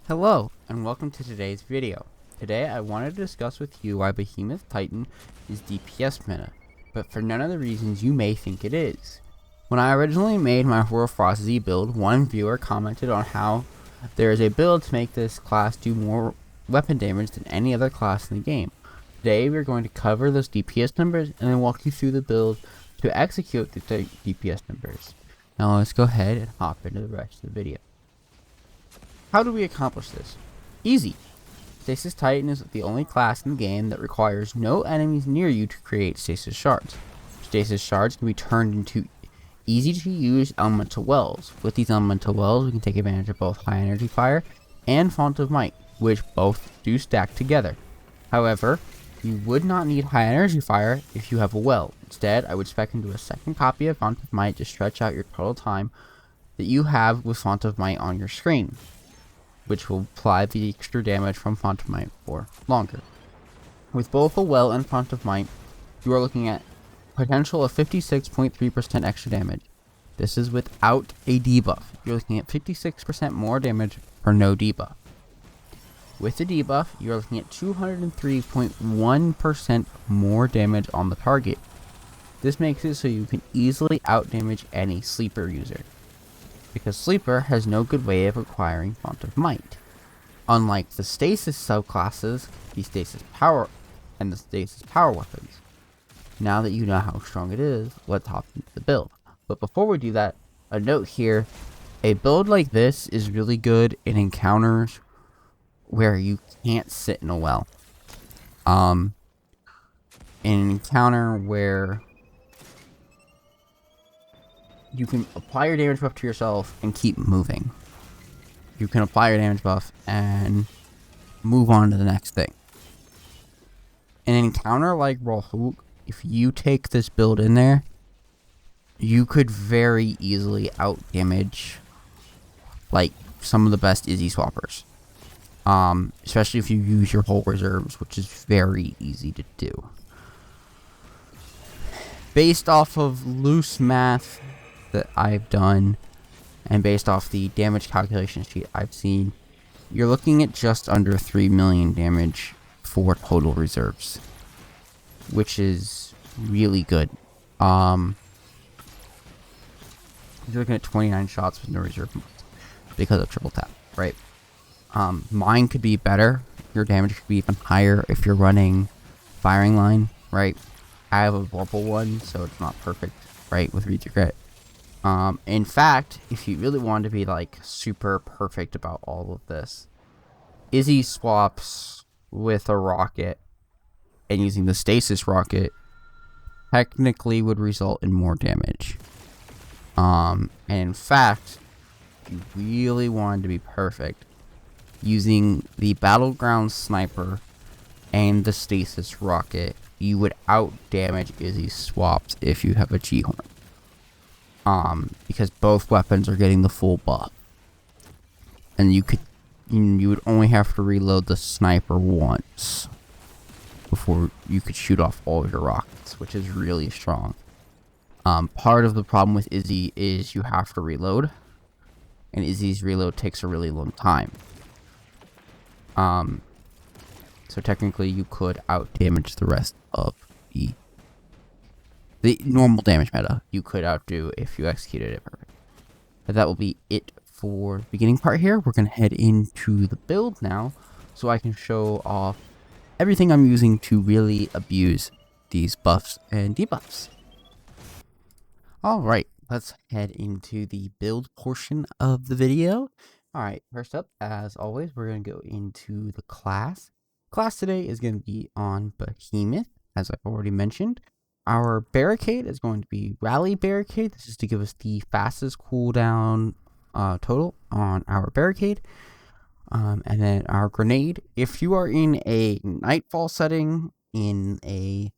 Hello, and welcome to today's video. Today I wanted to discuss with you why Behemoth Titan is DPS meta, but for none of the reasons you may think it is. When I originally made my Hoarfrost Z build, one viewer commented on how there is a build to make this class do more weapon damage than any other class in the game. Today we are going to cover those DPS numbers and then walk you through the build to execute the DPS numbers. Now let's go ahead and hop into the rest of the video. How do we accomplish this? Easy. Stasis Titan is the only class in the game that requires no enemies near you to create stasis shards. Stasis shards can be turned into easy to use elemental wells. With these elemental wells, we can take advantage of both high energy fire and font of might, which both do stack together. However, you would not need high energy fire if you have a well. Instead, I would spec into a second copy of font of might to stretch out your total time that you have with font of might on your screen, which will apply the extra damage from Font of Might for longer. With both a well and Font of Might, you are looking at potential of 56.3% extra damage. This is without a debuff. You're looking at 56% more damage for no debuff. With the debuff, you're looking at 203.1% more damage on the target. This makes it so you can easily outdamage any sleeper user, because Sleeper has no good way of acquiring Font of Might. Unlike the Stasis subclasses, the Stasis Power and the Stasis Power weapons. Now that you know how strong it is, let's hop into the build. But before we do that, a note here, a build like this is really good in encounters where you can't sit in a well. In an encounter where you can apply your damage buff to yourself and keep moving. You can apply your damage buff and move on to the next thing. In an encounter like Rohulk, if you take this build in there, you could very easily out damage like some of the best Izzy swappers. Especially if you use your whole reserves, which is very easy to do. Based off of loose math that I've done, and based off the damage calculation sheet I've seen, you're looking at just under 3 million damage for total reserves, which is really good. You're looking at 29 shots with no reserve because of triple tap, right? Mine could be better. Your damage could be even higher if you're running firing line, right? I have a Vorpal one, so it's not perfect, right, with Read Your Crit. In fact, if you really want to be like super perfect about all of this, Izzy swaps with a rocket and using the stasis rocket technically would result in more damage. And in fact, if you really wanted to be perfect, using the battleground sniper and the stasis rocket, you would out damage Izzy swaps if you have a G-Horn. Because both weapons are getting the full buff, and you would only have to reload the sniper once before you could shoot off all of your rockets, which is really strong. Part of the problem with Izzy is you have to reload, and Izzy's reload takes a really long time. So technically you could out damage the rest of the normal damage meta. You could outdo if you executed it perfect. But that will be it for the beginning part here. We're going to head into the build now, so I can show off everything I'm using to really abuse these buffs and debuffs. Alright, let's head into the build portion of the video. Alright, first up, as always, we're going to go into the class. Class today is going to be on Behemoth, as I've already mentioned. Our barricade is going to be Rally Barricade. This is to give us the fastest cooldown total on our barricade. And then our grenade. If you are in a Nightfall setting, in a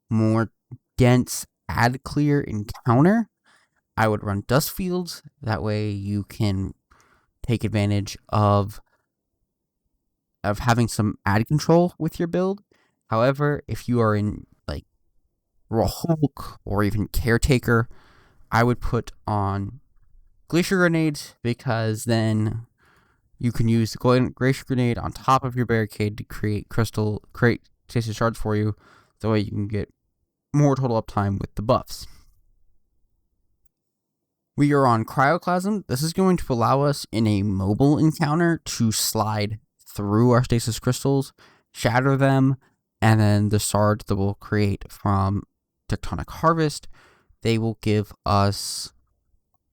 more dense ad clear encounter, I would run Dust Fields. That way you can take advantage of having some ad control with your build. However, if you are in like Hulk or even Caretaker, I would put on Glacier Grenades, because then You can use the Glacier Grenade on top of your barricade to create stasis shards for you. That way you can get more total uptime with the buffs. We are on Cryoclasm. This is going to allow us in a mobile encounter to slide through our stasis crystals, shatter them, and then the shards that we'll create from Tectonic Harvest, they will give us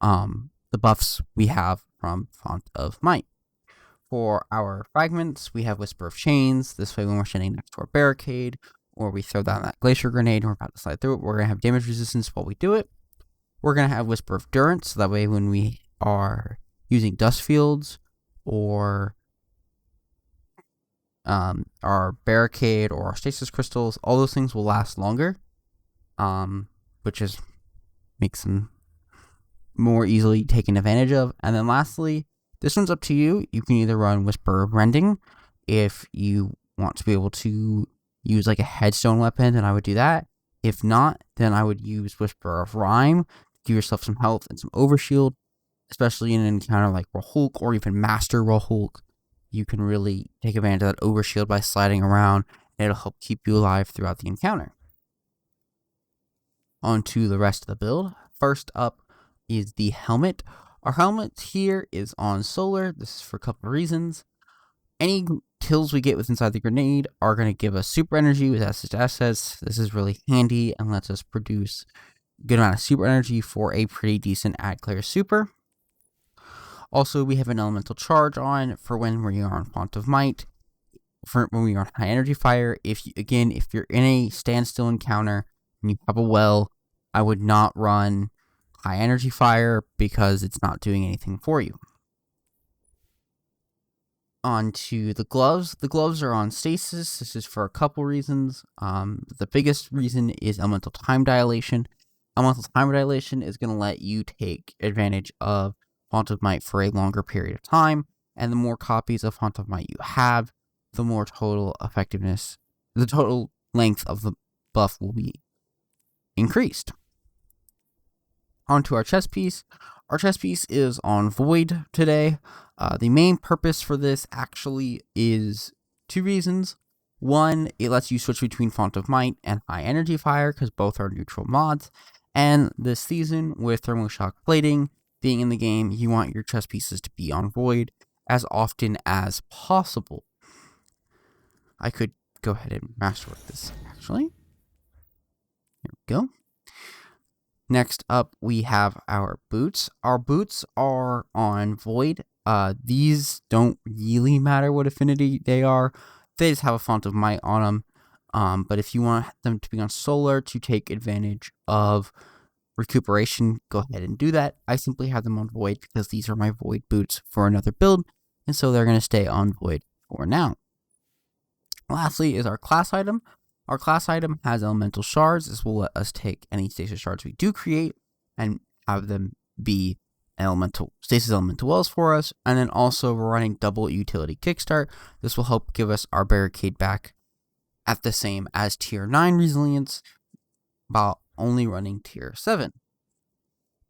the buffs we have from Font of Might. For our fragments, we have Whisper of Chains. This way, when we're standing next to our barricade, or we throw down that Glacier Grenade and we're about to slide through it, we're going to have damage resistance while we do it. We're going to have Whisper of Durance, so that way when we are using dust fields or our barricade or our stasis crystals, all those things will last longer, which makes them more easily taken advantage of. And then lastly, this one's up to you. You can either run Whisper of Rending if you want to be able to use like a headstone weapon, then I would do that. If not, then I would use Whisper of Rhyme, give yourself some health and some overshield, especially in an encounter like Rahulk or even Master Rahulk. You can really take advantage of that overshield by sliding around, and it'll help keep you alive throughout the encounter. On to the rest of the build. First up is the helmet. Our helmet here is on solar. This is for a couple of reasons. Any kills we get with inside the grenade are going to give us super energy with SS. This is really handy and lets us produce a good amount of super energy for a pretty decent add clear super. Also, we have an elemental charge on for when we are on Font of Might. For when we are on high energy fire, if you're in a standstill encounter and you have a well, I would not run high energy fire because it's not doing anything for you. On to the gloves. The gloves are on stasis. This is for a couple reasons. The biggest reason is elemental time dilation. Elemental time dilation is going to let you take advantage of Font of Might for a longer period of time, and the more copies of Font of Might you have, the more total effectiveness, the total length of the buff will be increased. Onto our chest piece. Our chest piece is on Void today. The main purpose for this actually is two reasons. One, it lets you switch between Font of Might and High Energy Fire because both are neutral mods. And this season, with Thermal Shock Plating being in the game, you want your chest pieces to be on Void as often as possible. I could go ahead and masterwork this actually. Here we go. Next up, we have our boots. Our boots are on Void. These don't really matter what affinity they are. They just have a Font of Might on them. But if you want them to be on Solar to take advantage of recuperation, go ahead and do that. I simply have them on Void because these are my Void boots for another build, and so they're going to stay on Void for now. Lastly is our class item. Our class item has elemental shards. This will let us take any stasis shards we do create and have them be stasis elemental wells for us. And then also we're running double utility kickstart. This will help give us our barricade back at the same as tier 9 resilience while only running tier 7.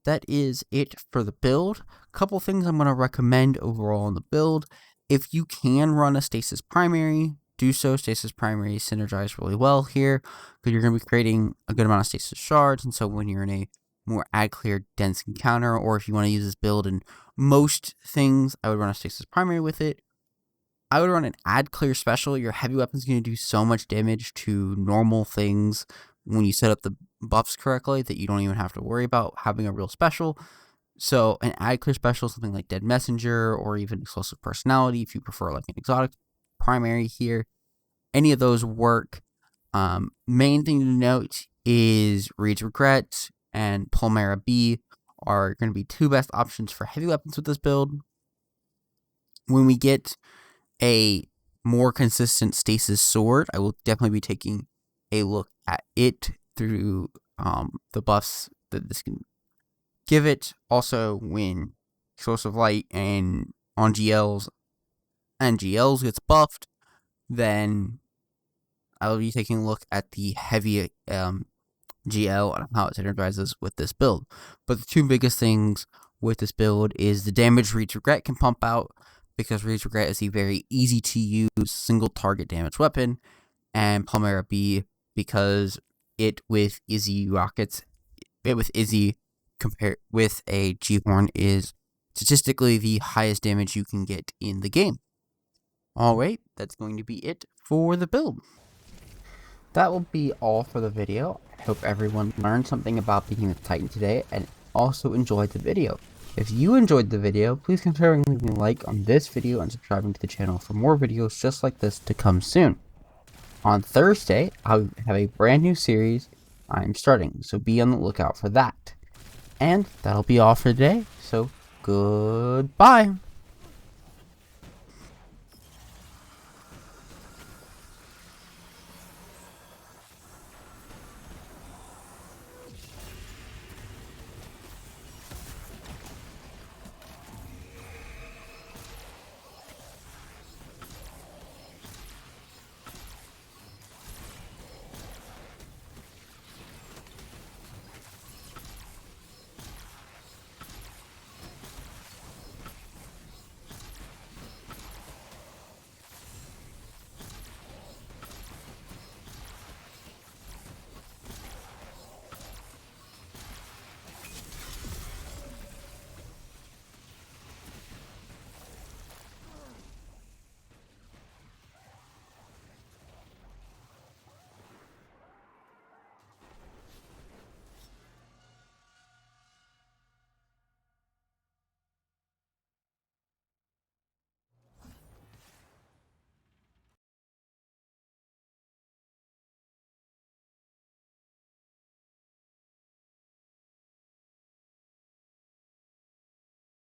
That is it for the build. Couple things I'm going to recommend overall in the build. If you can run a stasis primary, do so. Stasis primary synergize really well here because you're going to be creating a good amount of stasis shards, and so when you're in a more add clear dense encounter, or if you want to use this build in most things, I would run a stasis primary with it. I would run an add clear special. Your heavy weapon's going to do so much damage to normal things when you set up the buffs correctly that you don't even have to worry about having a real special. So an add clear special, something like Dead Messenger or even Explosive Personality, if you prefer like an exotic primary here, any of those work. Main thing to note is Reed's Regret and Palmera B are going to be two best options for heavy weapons with this build. When we get a more consistent stasis sword, I will definitely be taking a look at it through the buffs that this can give it. Also, when Explosive Light and on GLs gets buffed, then I will be taking a look at the heavy GL and how it synergizes with this build. But the two biggest things with this build is the damage Reed's Regret can pump out because Rage Regret is a very easy to use single target damage weapon, and Palmera B because it with Izzy compared with a G-Horn is statistically the highest damage you can get in the game. Alright, that's going to be it for the build. That will be all for the video. I hope everyone learned something about Behemoth Titan today and also enjoyed the video. If you enjoyed the video, please consider leaving a like on this video and subscribing to the channel for more videos just like this to come soon. On Thursday, I'll have a brand new series I'm starting, so be on the lookout for that. And that'll be all for today, so goodbye!